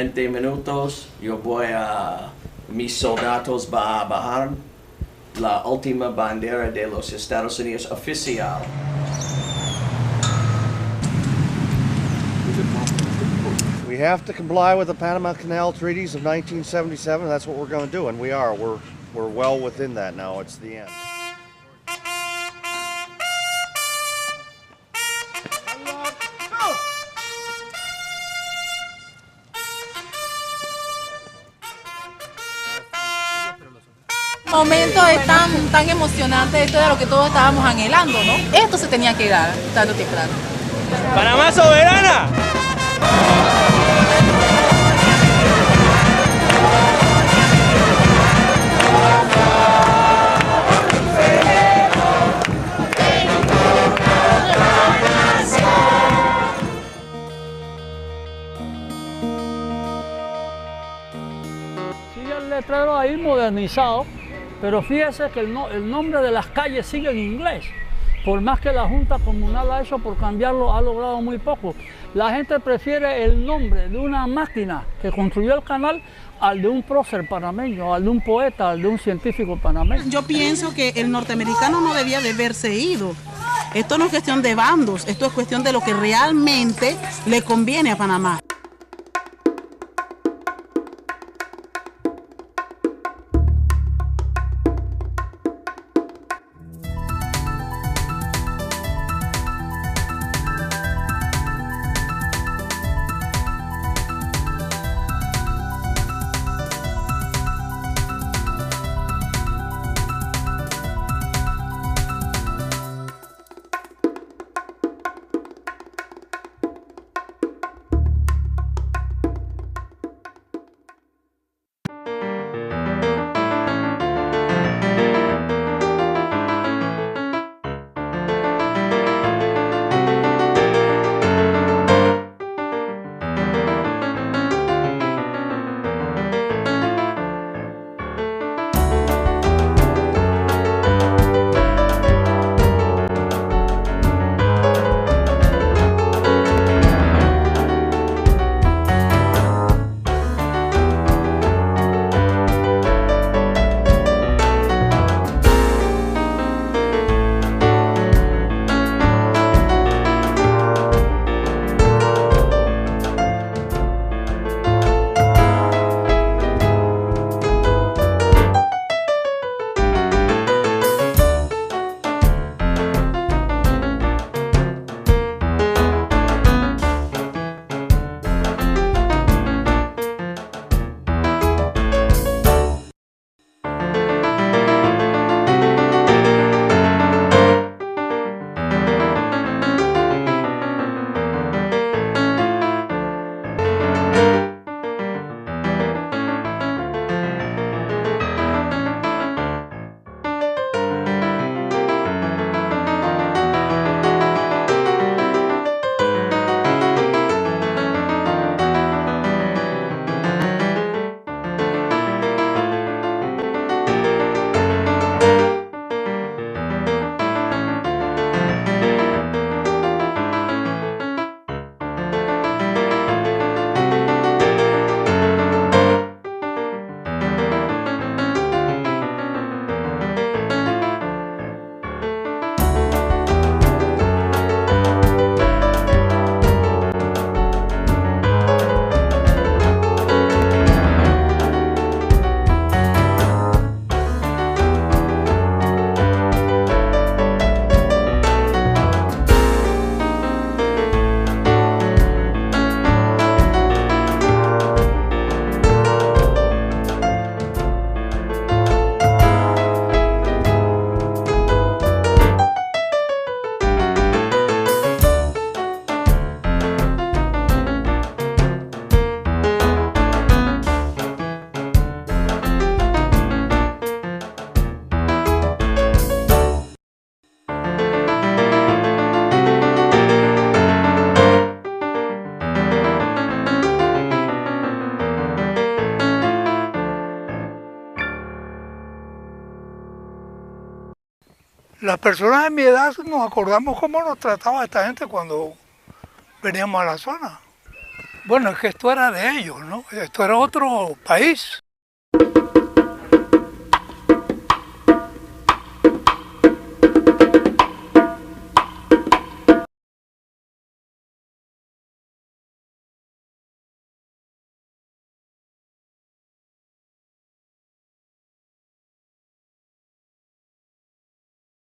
20 minutos mis soldados van a bajar la última bandera de los Estados Unidos oficial. We have to comply with the Panama Canal Treaties of 1977. That's what we're going to do, and we are. We're well within that now. It's the end. El momento es tan emocionante, esto era lo que todos estábamos anhelando, ¿no? Esto se tenía que dar tarde o temprano. ¡Panamá soberana! Sigue el letrero ahí modernizado, pero fíjese que el nombre de las calles sigue en inglés. Por más que la Junta Comunal ha hecho por cambiarlo, ha logrado muy poco. La gente prefiere el nombre de una máquina que construyó el canal al de un prócer panameño, al de un poeta, al de un científico panameño. Yo pienso que el norteamericano no debía de haberse ido. Esto no es cuestión de bandos, esto es cuestión de lo que realmente le conviene a Panamá. Las personas de mi edad nos acordamos cómo nos trataba esta gente cuando veníamos a la zona. Bueno, es que esto era de ellos, ¿no? Esto era otro país.